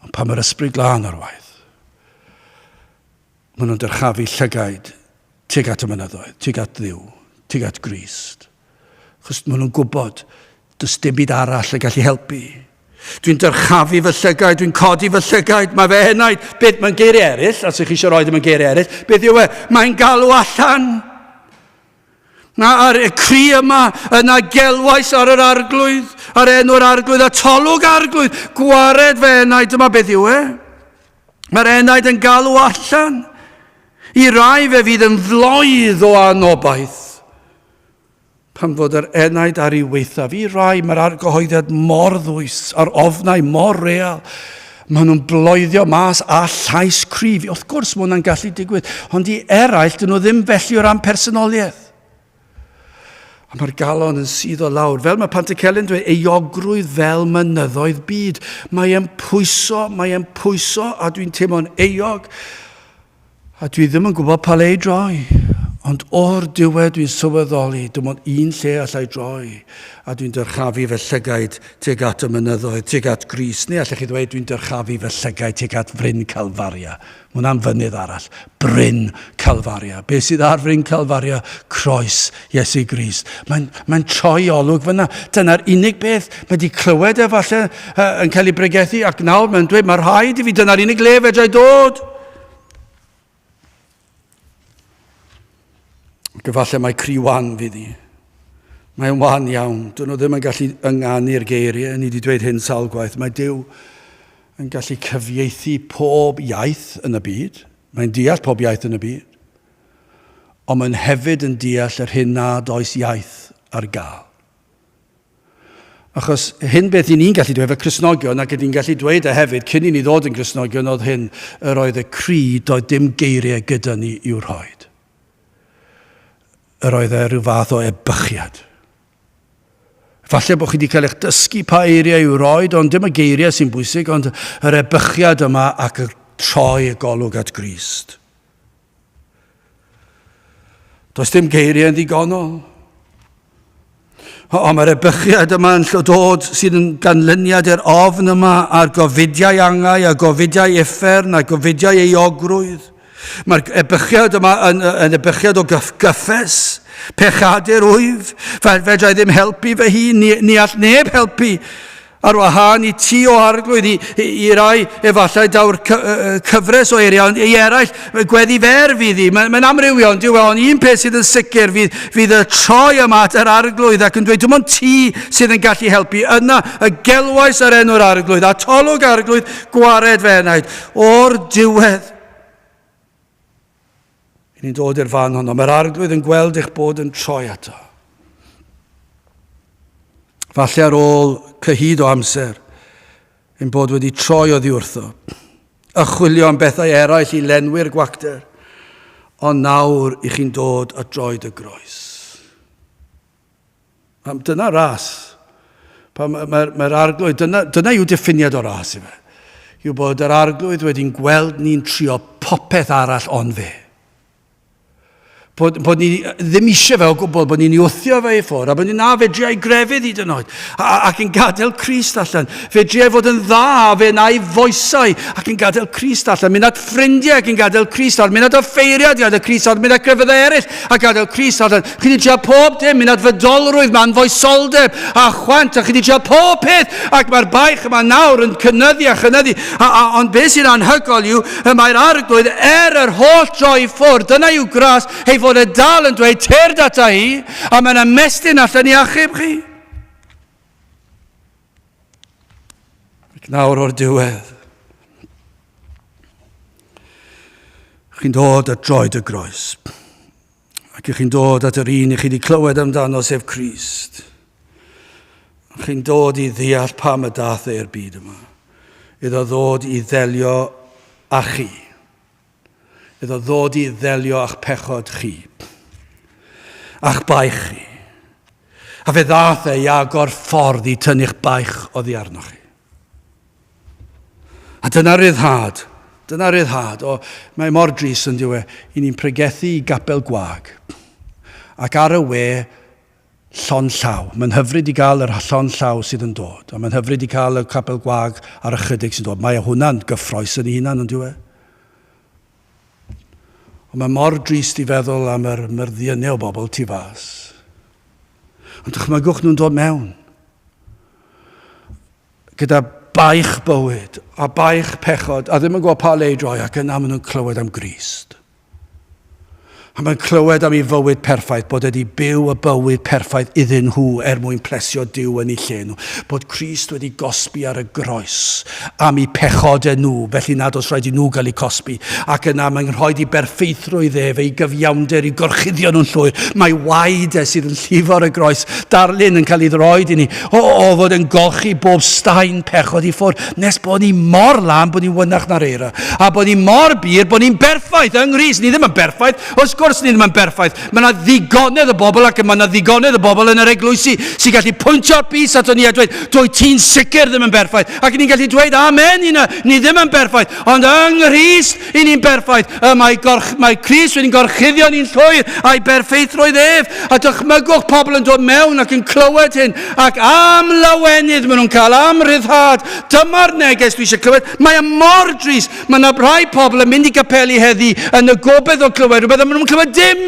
Ond pan mae'r ysbryd glân ar waith, maen nhw'n dyrchafu llygaid tuag at y mynyddoedd, tuag at Dduw, tuag at Grist. Chos maen nhw'n gwybod, does dim byd arall yn gallu helpu. Dwi'n dyrchafu fy llygaid, dwi'n codi fy llygaid, mae fe enaid. Beth mae'n geiriau eraill, os ych chi eisiau roed yn geiriau eraill, beth yw e? Mae'n galw allan. Ar y cri yma, yna gelwais ar yr arglwydd, ar enw'r arglwydd, a tolwg arglwydd, gwared fe enaid, dyma beth yw e? Mae'r enaid yn galw allan. I rai fe fydd yn floedd o anobaith. Pan fod yr enaid ar ei weithaf, i rai mae'r argyhoeddiad mor ddwys, a'r ofnau mor real. Maen nhw'n bloeddio mas a llais cryf. Wrth gwrs mae hwnna'n gallu digwydd, ond i eraill, dyn nhw ddim felly o ran personoliaeth. A mae'r galon yn suddo lawr. Fel mae Pantycelyn dweud, euogrwydd fel mynyddoedd byd. Mae'n pwyso, a dwi'n teimlo'n euog. A dwi ddim yn gwybod pa le i droi. Ond o'r diwedd dwi'n sylweddoli, dim ond un lle allai droi, a dwi'n dyrchafu fy llygaid tuag at y mynyddoedd, tuag at Gris. Neu allech chi ddweud dwi'n dyrchafu fy llygaid tuag at Bryn Calfaria. Mae hwnna'n fynydd arall. Bryn Calfaria. Be sydd ar Bryn Calfaria? Croes Iesu Grist. Mae'n troi olwg fyna. Dyna'r unig beth mae wedi clywed efallai yn cael ei bregethu, ac nawr mae'n dweud mae'r rhaid i fi, dyna'r unig le fedrai dod. Gyfalle mae cri wan fydd hi. Mae'n wan iawn. Dyn nhw ddim yn gallu ynganu'r geiriau. Ni wedi dweud hyn sawl gwaith. Mae Duw yn gallu cyfieithu pob iaith yn y byd. Mae'n deall pob iaith yn y byd. Ond mae'n hefyd yn deall yr hyn nad oes iaith ar gael. Achos hyn beth i ni'n gallu dweud fe Cristnogion, ac ydy'n gallu dweud hefyd, cyn i ni ddod yn Cristnogion, oedd hyn, yr oedd y creed, doedd dim geiriau gyda ni i'w rhoed. Yr oedd rhyw fath o ebychiad. Falle bod chi wedi cael eich dysgu pa eiriau i'w roed, ond dim y geiriau sy'n bwysig, ond yr ebychiad yma ac y troi y golwg at Grist. Does dim geiriau yn ddigonol. Ond mae'r ebychiad yma yn dod sydd yn ganlyniad i'r ofn yma a'r gofidiau angau, a gofidiau effern, a gofidiau euogrwydd. Mae'r ebychiad yma yn ebychiad o gyffes, pechadur wyf, fedrai ddim helpu fy hun, ni all neb helpu ar wahân i ti o arglwydd, i rai efallai daw'r cyfres o eiriau, ond i eraill gweddi fer fydd hi. Mae'n amrywion, ond un peth sydd yn sicr fydd y troi yma at yr arglwydd ac yn dweud, dim ond ti sydd yn gallu helpu. Yna y gelwais ar enw'r arglwydd, a tolwg arglwydd gwared fe enaid. O'r diwedd, ni'n dod i'r fan honno. Mae'r arglwydd yn gweld eich bod yn troi ato. Falle ar ôl cyhyd o amser, ein bod wedi troi oddi wrtho. Ychwilio am bethau eraill i lenwi'r gwacter, ond nawr i chi'n dod a droed y groes. Dyna ras. Mae'r arglwydd, dyna yw diffiniad o ras i fe. Yw bod yr arglwydd wedi'n gweld ni'n trio popeth arall ond fe. Bod ni ddim eisiau fe o gwbl, bod ni'n wthio fe i ffwrdd, a bod ni'n fedriau grefydd hyd yn oed, ac yn gadael Crist allan. Fedriau fod yn dda, a fe na i foesau, ac yn gadael Crist allan. Mynd at ffrindiau ac yn gadael Crist allan. Mynd at offeiriad, gadael Crist allan. Mynd at grefydd eraill, a gadael Crist allan. Chi wedi trio pob dim, mynd at fydolrwydd, ma'n foesoldeb, a chwant, a chi wedi trio pob peth, ac mae'r baich yma nawr yn cynyddu a chynyddu. Ond beth sy'n anhygol yw, mae'r arglwydd yr holl droi ffwrdd. Dyna yw gras, fod y dal yn dweud tyrd ata hi, a mae'n ymestyn allan i achub chi. Ac nawr o'r diwedd, chi'n dod at droed y groes, ac chi'n dod at yr un i chi wedi clywed amdano sef Crist. Chi'n dod i ddeall pam y dath e'r byd yma, iddo ddod i ddelio â chi. Iddo ddod i ddelio a'ch pechod chi, a'ch baich chi. A fe ddath i agor ffordd i tynnu'ch baich oddi arnoch chi. A dyna ryddhad. Mae mor drist yn diwe, i ni'n pregethu i Gapel Gwag. Ac ar y we, llon llaw. Mae'n hyfryd i gael yr llon llaw sydd yn dod. A mae'n hyfryd i cael y Capel Gwag ar ychydig sy'n dod. Mae hwnna'n gyffroes yn hunan yn diwe. Mae mor drist i feddwl am yr myrddionau o bobl tu fas. Ond dychmygwch nhw'n dod mewn. Gyda baich bywyd a baich pechod, a ddim yn gwybod pa le i droi, ac yna maen nhw'n clywed am Grist. A mae'n clywed am ei fywyd perffaith, bod wedi byw y bywyd perffaith iddyn nhw mwyn plesio Duw yn eu lle nhw. Bod Crist wedi gosbi ar y groes am eu pechodau nhw, felly nad oes rhaid i nhw gael eu cosbi. Ac yna mae'n rhoi i berffeithrwydd fe i gyfiawnder, i gorchuddio nhw'n llwyr. Mae waed sydd yn llifo'r y groes, darlun yn cael ei ddroed i ni, o fod yn golchi bob staen pechod i ffwrdd, nes bod ni mor lam, bod ni'n wynach na'r eira, a bod ni mor bir, bod ni'n berffaith yng Nghrist. Ni ddim yn berffaith, os gwrs ni ddim yn berffaith. Mae yna ddigonedd y bobl ac mae yna ddigonedd y bobl yn yr eglwysi sy'n gallu pwyntio'r bys ato ni a dweud, dwy ti'n sicr ddim yn berffaith. Ac ni'n gallu dweud, amen, ni ddim yn berffaith. Ond yng Nghrist, i ni'n berffaith. Mae Crist wedi'n gorchuddio ni'n llwyr a'i berffeithrwydd ef. A dychmygwch pobl yn dod mewn ac yn clywed hyn. Ac am lawenydd maen nhw'n cael, am ryddhad. Dyma'r neges dwi eisiau clywed. Mae mor drist. Mae yna rai pobl yn mynd i gapeli heddi yn y gobeith o clywed rhywbeth, a maen nhw'n clywed dim.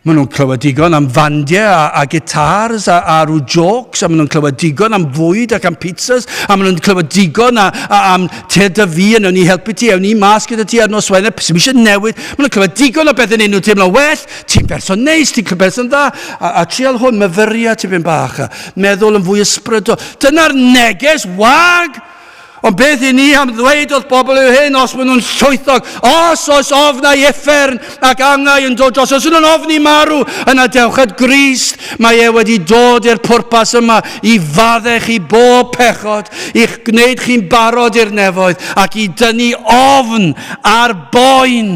Maen nhw'n clywed digon am fandiau a gitars a rhyw jokes, a maen nhw'n clywed digon am fwyd ac am pizzas, a maen nhw'n clywed digon am te dy fi, a nhw'n ni helpu ti, a nhw'n ni mas gyda ti ar nosweithau, sy'n eisiau newid. Maen nhw'n clywed digon o beth yn enw teimlo well, ti'n person neis, ti'n clywed person dda, a trial hwn, myfyria tipyn bach, a meddwl yn fwy ysbrydol. Dyna'r neges wag. Ond beth i ni am ddweud oedd bobl yw hyn, os maen nhw'n llwythog, os oes ofnau effern ac angau yn dod dros, os nhw'n ofni marw yn y dewchad Grist, mae e wedi dod i'r pwrpas yma i faddech i bob pechod, i'ch gwneud chi'n barod i'r nefoedd, ac i dynnu ofn ar boen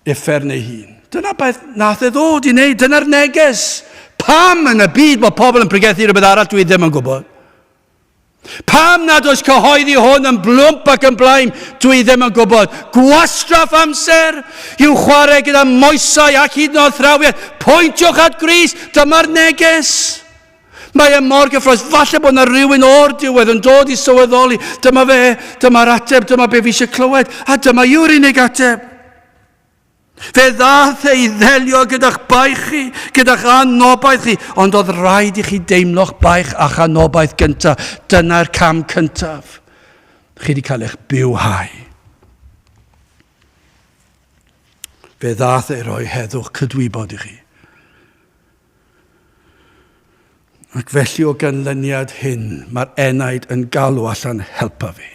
effern ei hun. Dyna beth nath e ddod i wneud, dyna'r neges. Pam yn y byd mae pobl yn pregethu rhywbeth arall dwi ddim yn gwybod? Pam nad oes cyhoeddi hwn yn blwmp ac yn blaen, dwi ddim yn gwybod. Gwastraff amser, i'w chwarae gyda moesau ac hyd yn oed thrawiad. Pwyntiwch at Grist, dyma'r neges. Mae e mor gyffroes, falle bod yna rhywun o'r diwedd yn dod i sylweddoli. Dyma fe, dyma'r ateb, dyma be fi eisiau clywed, a dyma yw'r unig ateb. Fe ddath ei ddelio gyda'ch baich chi, gyda'ch anobaith chi, ond oedd rhaid i chi deimlo'ch baich a'ch anobaith gyntaf. Dyna'r cam cyntaf. Chi wedi cael eich bywhau. Fe ddath ei roi heddwch cydwybod i chi. Ac felly o ganlyniad hyn, mae'r enaid yn galw allan helpa fi.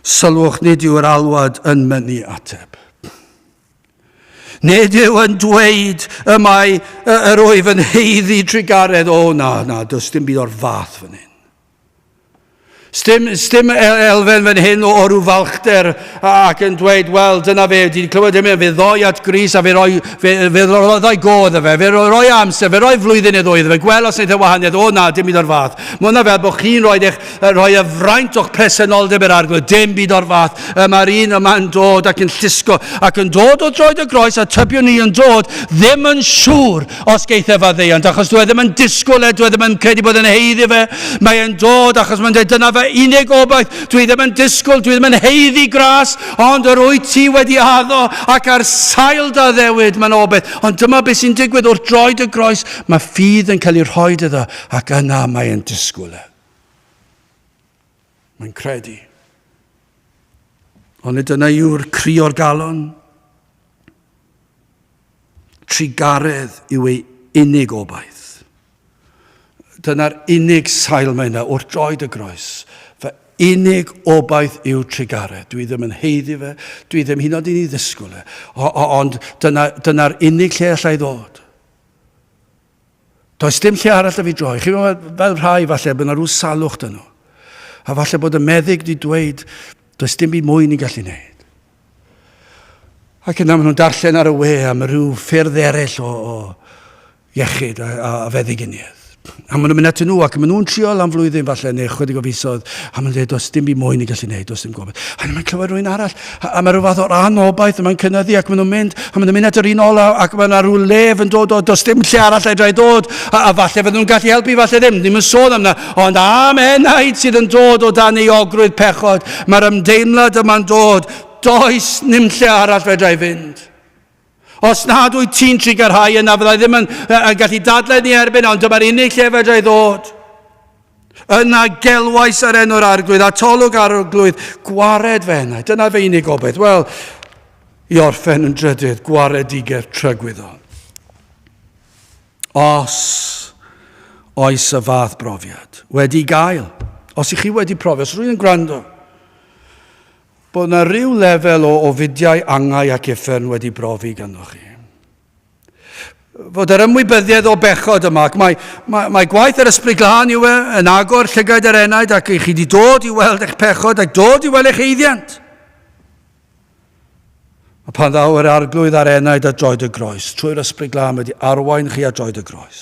Sylwch, nid yw'r alwad yn mynnu ateb. Nid yw yn dweud y mae yr wyf yn heiddi trigaredd, o na, does dim byd o'r fath fan hyn. Stym elfen fan hyn o rhyw falchder ac yn dweud, wel, dyna fe, di'n clywed ym fe ddoi at Gris a fe roddau godd fe, fe roi amser, fe roi flwyddyn iddo iddo fe, gweld os wneud y wahaniaeth, o na, dim byd o'r fath. Mae hwnna fel bod chi'n rhoi y fraint o'ch presenoldeb i'r arglwydd, dim byd o'r fath. Mae'r un yma'n dod ac yn llusgo, ac yn dod o droed y groes, a tybion ni yn dod, ddim yn siŵr os geithaf a ddeiant, achos dwi ddim yn disgwyl dwi ddim yn credu bod yn heiddi fe, mae e'n dod achos mae'n dweud, dyna fe unig obaith, dwi ddim yn disgwyl, dwi ddim yn heiddi gras, ond yr wyt ti wedi addo ac ar sail da ddewyd mae'n obaith. Ond dyma beth sy'n digwydd wrth droed y groes, mae ffydd yn cael ei rhoi iddo ac yna mae'n disgwyl. Mae'n credu. Ond dyna yw'r cri o'r galon. Trigaredd yw ei unig obaith. Dyna'r unig sail mae yna wrth droed y groes. Fy unig obaith yw trigaredd. Dwi ddim yn heiddi fe, dwi ddim hyd yn oed i ni ddisgwyl e. Ond dyna'r unig lle allai ddod. Does dim lle arall a fi droi. Chi fel rhai falle bod yna rhyw salwch dyn nhw. A falle bod y meddyg wedi dweud, does dim byd mwy ni'n gallu gwneud. Ac yna maen nhw'n darllen ar y we am rhyw ffyrdd eraill o iechyd a feddyginiaeth. A maen nhw'n mynd atyn nhw ac maen nhw'n triol am flwyddyn falle neu chydig o fisoedd a maen nhw'n dweud, does dim byd mwy ni'n gallu gwneud, does dim gobeith. A mae'n clywed rhywun arall a mae rhyw fath o'r anobaith a mae'n cynyddu ac maen nhw'n mynd a maen nhw'n mynd at yr un ola ac mae yna rhyw lef yn dod o does dim lle arall edrych i dod a falle fydden nhw'n gallu helpu, falle ddim yn sôn am na, ond am enaid sydd yn dod o dan ei ogrwydd pechod, mae'r ymdeimlad yma'n dod, does dim lle arall fedrai fynd. Os nad wyt ti'n trigarhau yna, fyddai ddim yn gallu dadlau ni erbyn, ond dyma'r unig lle fedrai ddod. Yna gelwais ar enw'r arglwydd, a tolwg ar arglwydd, gwared fe yna. Dyna fe unig obaith. Wel, i orffen yn drydydd, gwaredigaeth trygwyddo. Os oes y fath brofiad wedi gael, os i chi wedi profi, os rwy'n yn gwrando, bod yna rhyw lefel o fidiau angau ac effern wedi brofi ganddo chi. Fod yr ymwybyddiaeth o bechod yma, ac mae gwaith yr ysbryd glân yw yn agor llygaid yr enaid ac chi wedi dod i weld eich pechod ac dod i weld eich heiddiant. A pan ddaw yr arglwydd ar enaid a droed y groes, trwy'r ysbryd glân wedi arwain chi a droed y groes.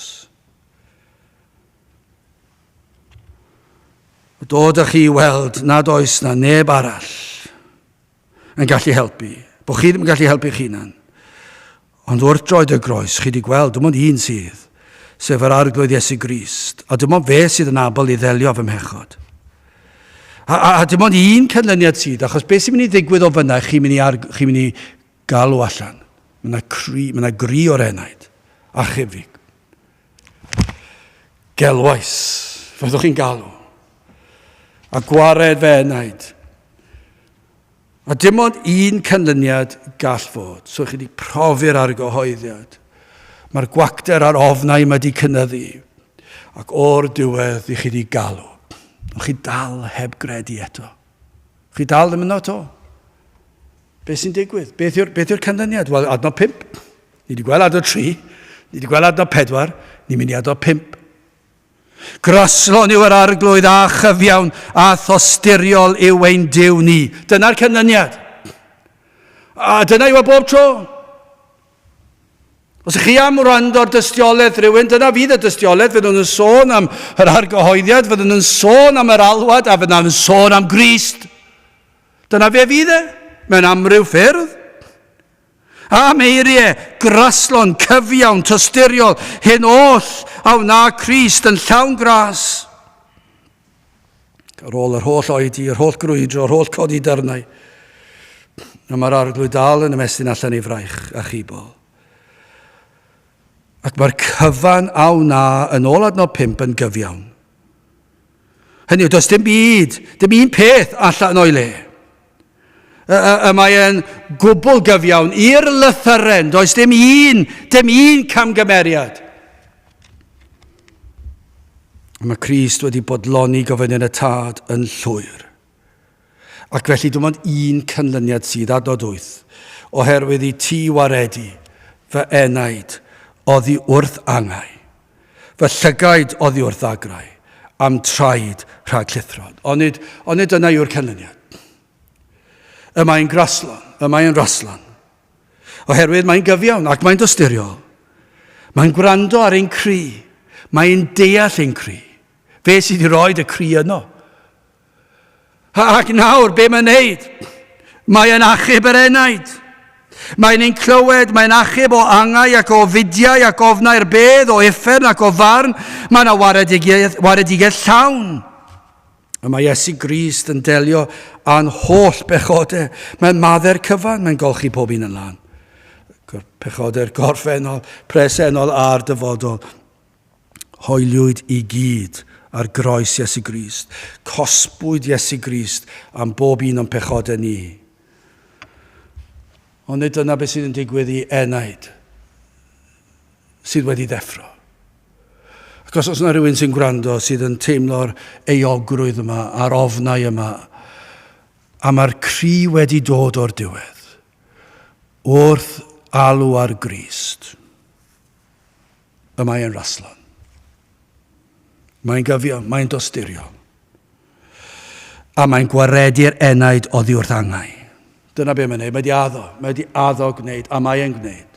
Dod â chi i weld nad oes na neb arall yn gallu helpu. Bo chi ddim yn gallu helpu chi hunan. Ond wrth droed y groes, chi wedi gweld, dim ond un sydd, sef yr arglwydd Iesu Grist. A dim ond fe sydd yn abl i ddelio fy mhechod. A dim ond un canlyniad sydd, achos beth sy'n mynd i ddigwydd o fyna, chi'n mynd i galw allan. Mae gri o'r enaid, a chyfig. Gelwais, fyddwch chi'n galw. A gwared fe enaid. A dim ond un canlyniad gall fod. So chi wedi profi'r argyhoeddiad. Mae'r gwacter a'r ofnau mae wedi cynyddu. Ac o'r diwedd i chi wedi galw. Ond chi dal heb gredu eto. Chi dal ddim yno to. Beth sy'n digwydd? Beth yw'r canlyniad? Wel, adnod 5. Ni wedi gweld adnod 3. Ni wedi gweld adnod 4. Ni'n mynd i adnod 5. Graslon yw yr arglwydd a chyfiawn a thosturiol yw ein Duw ni. Dyna'r canlyniad. A dyna yw bob tro. Os ych chi am wrando'r dystiolaeth rhywun, dyna fydd y dystiolaeth. Fydden nhw'n sôn am yr argyhoeddiad, fydden nhw'n sôn am yr alwad, a fydden nhw'n sôn am Grist. Dyna fe fydd e. Mewn amryw ffyrdd. Am eiriau, graslon, cyfiawn, tosturiol, hyn oll a wna Crist yn llawn gras. Ar ôl yr holl oedi, yr holl grwydro, yr holl codi dyrnau. A mae'r arglwydd dal yn ymestyn allan i fraich a chibol. Ac mae'r cyfan a wna yn ôl adnod 5 yn gyfiawn. Hynny yw, does dim byd, dim un peth allan o'i le. Mae e'n gwbl gyfiawn i'r lythyren, does dim un camgymeriad. Mae Crist wedi bodloni gofyn yn y tad yn llwyr. Ac felly dim ond un canlyniad sydd adnod 8, oherwydd i ti waredu fy enaid oddi wrth angau, fy llygaid oddi wrth agrau, am traed rhag llithrod. Ond nid yna yw'r canlyniad. Mae'n graslon, mae'n raslan. Oherwydd mae'n gyfiawn ac mae'n dosturiol. Mae'n gwrando ar ein cri. Mae'n deall ein cri. Fe sydd wedi rhoi y cri yno. Ac nawr, be mae'n neud? Mae'n achub yr enaid. Mae'n ein clywed, mae'n achub o angau ac o fidiau ac ofnau'r bedd, o effern ac o farn. Mae'n waredigaeth llawn. Mae Iesu Grist yn delio a'n holl bechodau. Mae'n madder cyfan, mae'n golchi pob un yn lan. Pechodau'r gorffennol, presennol a'r dyfodol. Hoeliwyd i gyd ar groes Iesu Grist. Cosbwyd Iesu Grist am bob un o'n pechodau ni. Ond nid dyna beth sydd yn digwydd i enaid sydd wedi ddeffro. Ac os yna rhywun sy'n gwrando sydd yn teimlo'r euogrwydd yma, a'r ofnau yma, a mae'r cri wedi dod o'r diwedd, wrth alw ar Grist, y mae'n raslan. Mae'n gyfiawn, mae'n dosturiol. A mae'n gwaredu'r enaid oddi wrth angau. Dyna be mae'n gwneud, mae wedi addo gwneud, a mae'n gwneud.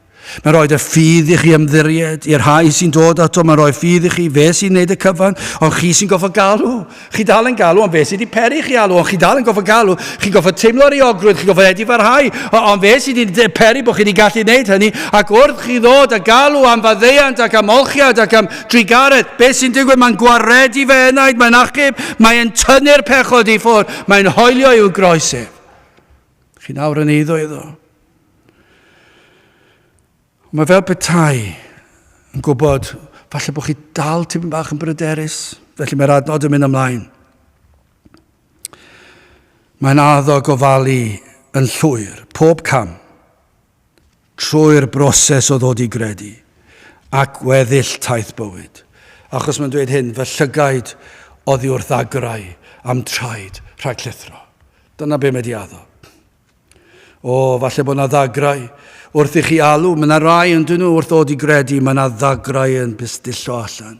Mae'n rhoi y ffydd i chi ymddiried, i'r rhai sy'n dod ato, mae'n rhoi ffydd i chi, fe sy'n gwneud y cyfan, ond chi sy'n goffa galw. Chi dal yn galw, ond fe sy'n di peri chi alw, ond chi dal yn goffa galw, chi goffa teimlo'r euogrwydd, chi goffa edif ar rhai, ond fe sy'n di peri bod chi wedi gallu gwneud hynny, ac wrth chi ddod a galw am faddeuant ac am olchiad ac am drigaredd, be sy'n digwydd, mae'n gwaredu fe enaid, mae'n achub, mae'n tynnu'r pechod i ffwrdd, mae'n hoelio i'w groesau. Chi nawr yn eiddo iddo. Mae fel petai yn gwybod, falle bod chi dal tipyn bach yn bryderus, felly mae'r adnod yn mynd ymlaen. Mae'n addo gofalu yn llwyr, pob cam, trwy'r broses o ddod i gredu, ac weddill taith bywyd. Achos mae'n dweud hyn, fy llygaid oddi wrth agrau am traed rhag llithro. Dyna be mae di addo. Falle bod yna ddagrau. Wrth i chi alw, mae yna rai yn dyn nhw wrth ddod i gredu, mae yna ddagrau yn bystillo allan.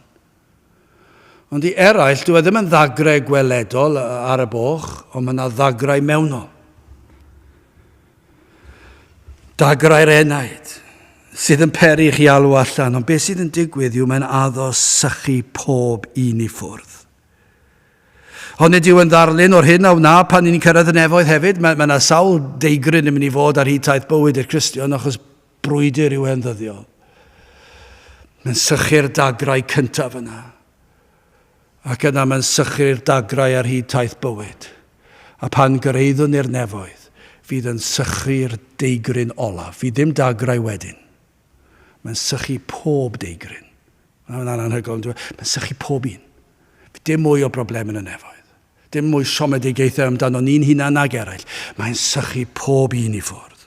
Ond i eraill, dwi ddim yn ddagrau gweledol ar y boch, ond mae yna ddagrau mewnol. Dagrau'r enaid sydd yn peri chi alw allan, ond beth sydd yn digwydd yw mae'n addo sychu pob un i ffwrdd. Hon ydyw yn ddarlun o'r hyn a wna pan ni'n cyrraedd y nefoedd hefyd. Mae yna sawl deigryn yn mynd i fod ar hyd taith bywyd i'r Cristion achos brwydr yw endyddiol. Mae'n sychu'r dagrau cyntaf yna. Ac yna mae'n sychu'r dagrau ar hyd taith bywyd. A pan gyrraeddwn i'r nefoedd, fydd yn sychu'r deigryn olaf. Fydd ddim dagrau wedyn. Mae'n sychu pob deigryn. Mae'n anhygoel. Mae'n sychu pob un. Fydd dim mwy o broblem yn y nefoedd. Dim mwy siomedigaethau amdano ni'n hunan ag eraill. Mae'n sychu pob un i ffwrdd.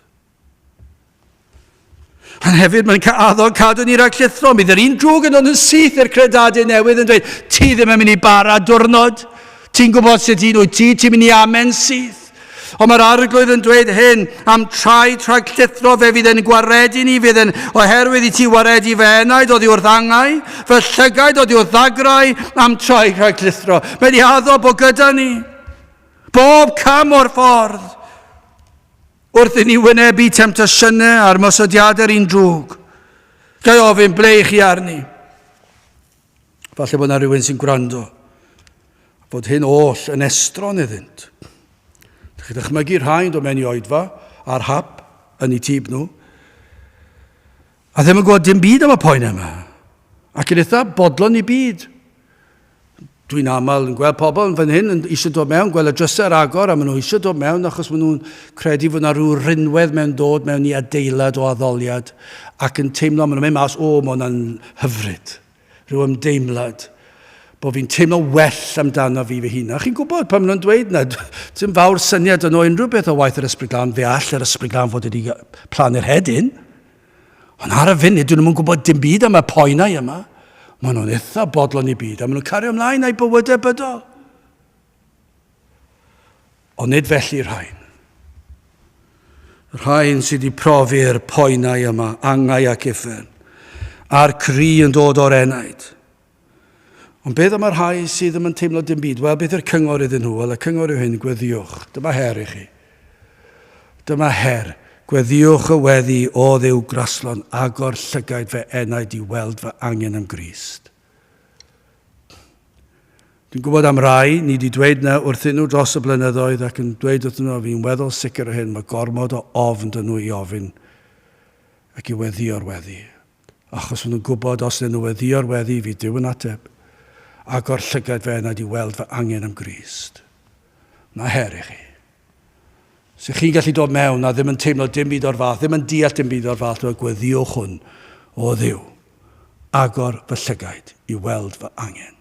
Ond hefyd mae'n addo cadw ni rhag llithro. Bydd yr un drwg yn dod yn syth i'r credadau newydd yn dweud, ti ddim yn mynd i bara diwrnod. Ti'n gwybod sut un wyt ti, ti'n mynd i amen syth. Ond mae'r arglwydd yn dweud hyn am traed rhag llithro fe fydd yn gwaredu ni, fydd yn oherwydd i ti waredu fe enaid oddi wrth angau, fy llygaid oddi wrth ddagrau am traed rhag llithro. Mae di addo bod gyda ni bob cam o'r ffordd wrth i ni wynebu temptasiynau a'r mosodiadau'r un drwg. Gai ofyn ble i chi arni? Falle bod yna rhywun sy'n gwrando bod hyn oll yn estron iddynt. Chi'n dychmygu rhain o mewn i oedfa a'r hap yn eu tîb nhw. A ddim yn gwybod dim byd am y poen yma. Ac yn eitha bodlon i byd. Dwi'n aml yn gweld pobl yn fan hyn yn eisiau dod mewn, gweld y drysau'r agor, a maen nhw eisiau dod mewn achos maen nhw'n credu fod yna rhyw rinwedd mewn dod mewn i adeilad o addoliad ac yn teimlo, maen nhw'n mynd mas, mae hwnna'n hyfryd. Rhyw ymdeimlad bod fi'n teimlo well amdano fi fy hun. A chi'n gwybod pan maen nhw'n dweud na, dim fawr syniad yn o unrhyw beth o waith yr ysbryd glân, fe all yr ysbryd glân fod wedi plannu'r hedyn. Ond ar y funud, dyn nhw'n gwybod dim byd am y poenau yma. Maen nhw'n eitha bodlon i byd, a maen nhw'n cario ymlaen a'u bywydau bydol. Ond nid felly rhain. Rhain sydd wedi profi'r poenau yma, angau ac uffern, a'r cri yn dod o'r enaid. Ond beth am yr rhai sydd ddim yn teimlo dim byd? Wel, beth yw'r cyngor iddyn nhw? Wel, y cyngor yw hyn, gweddiwch. Dyma her i chi. Dyma her. Gweddiwch y weddi o ddiw graslon agor llygaid fe enaid i weld fy angen am Grist. Dwi'n gwybod am rai, ni wedi dweud na wrthyn nhw dros y blynyddoedd ac yn dweud wrthyn nhw, fi'n weddol sicr o hyn, mae gormod o ofn dyn nhw i ofyn ac i weddio'r weddi. Achos nhw'n gwybod os nhw'n weddio'r weddi, fi dyw yn ateb. Agor llygaid fe enaid i weld fy angen am Grist. Na her i chi. So chi'n gallu dod mewn a ddim yn teimlo dim byd o'r fath, ddim yn deall dim byd o'r fath, o gweddiwch hwn o ddiw. Agor fy llygaid i weld fy angen.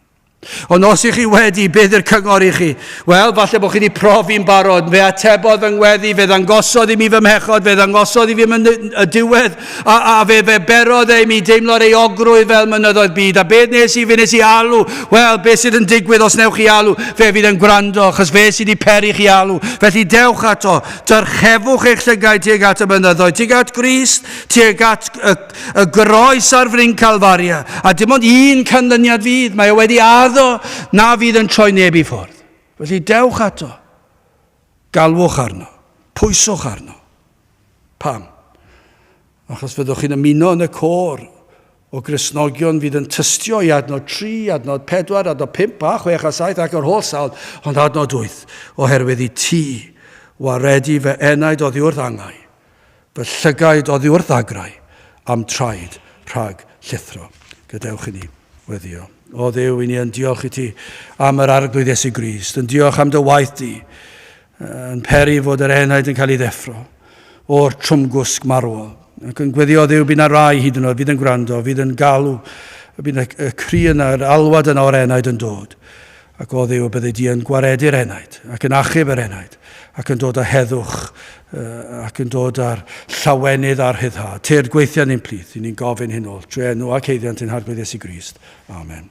Ond os ych chi wedi, beth yw'r cyngor i chi? Wel, falle bod chi wedi profi'n barod. Fe atebodd fy ngweddi, fe ddangosodd i mi fy mhechod, fe ddangosodd i fi y diwedd, a fe berodd ei mi deimlo'r ei ogrwydd fel mynyddoedd byd. A beth nes i alw? Wel, beth sydd yn digwydd os newch chi alw? Fe fydd yn gwrando, achos fe sydd wedi peri chi alw. Felly dewch ato, dyrchefwch eich llygaid tuag at y mynyddoedd, tuag at Grist, tuag at y groes ar fring Calfaria. A dim ond un canlyniad fydd, mae o wedi na fydd yn troi neb i ffwrdd. Felly dewch ato. Galwch arno. Pwyswch arno. Pam? Achos fyddwch chi'n ymuno yn y côr o Gristnogion fydd yn tystio i adnod 3, adnod 4, adnod 5, 6 a 7 ac o'r holl sawl, ond adnod 8, oherwydd i ti waredu fy enaid oddi wrth angau, fy llygaid oddi wrth agrau, am traed rhag llithro. Gadewch i ni weddio. O Dduw, i ni yn diolch i ti am yr arglwydd Iesu Grist, yn diolch am dy waith di, yn peri fod yr enaid yn cael ei ddeffro o'r trwmgwsg marwol. Ac yn gweddio Dduw, bydd yna rai hyd yn oed, fydd yn gwrando, fydd yn galw, bydd y cri yna, yr alwad yna o'r enaid yn dod. Ac o Dduw, bydde di yn gwaredu'r enaid, ac yn achub yr enaid, ac yn dod â heddwch, ac yn dod â'r llawenydd a'r hyddha. Teir gweithiau ni'n plith, i ni'n gofyn hyn ôl, trwy enw ac heiddiant yn harglwydd Iesu Grist. Amen.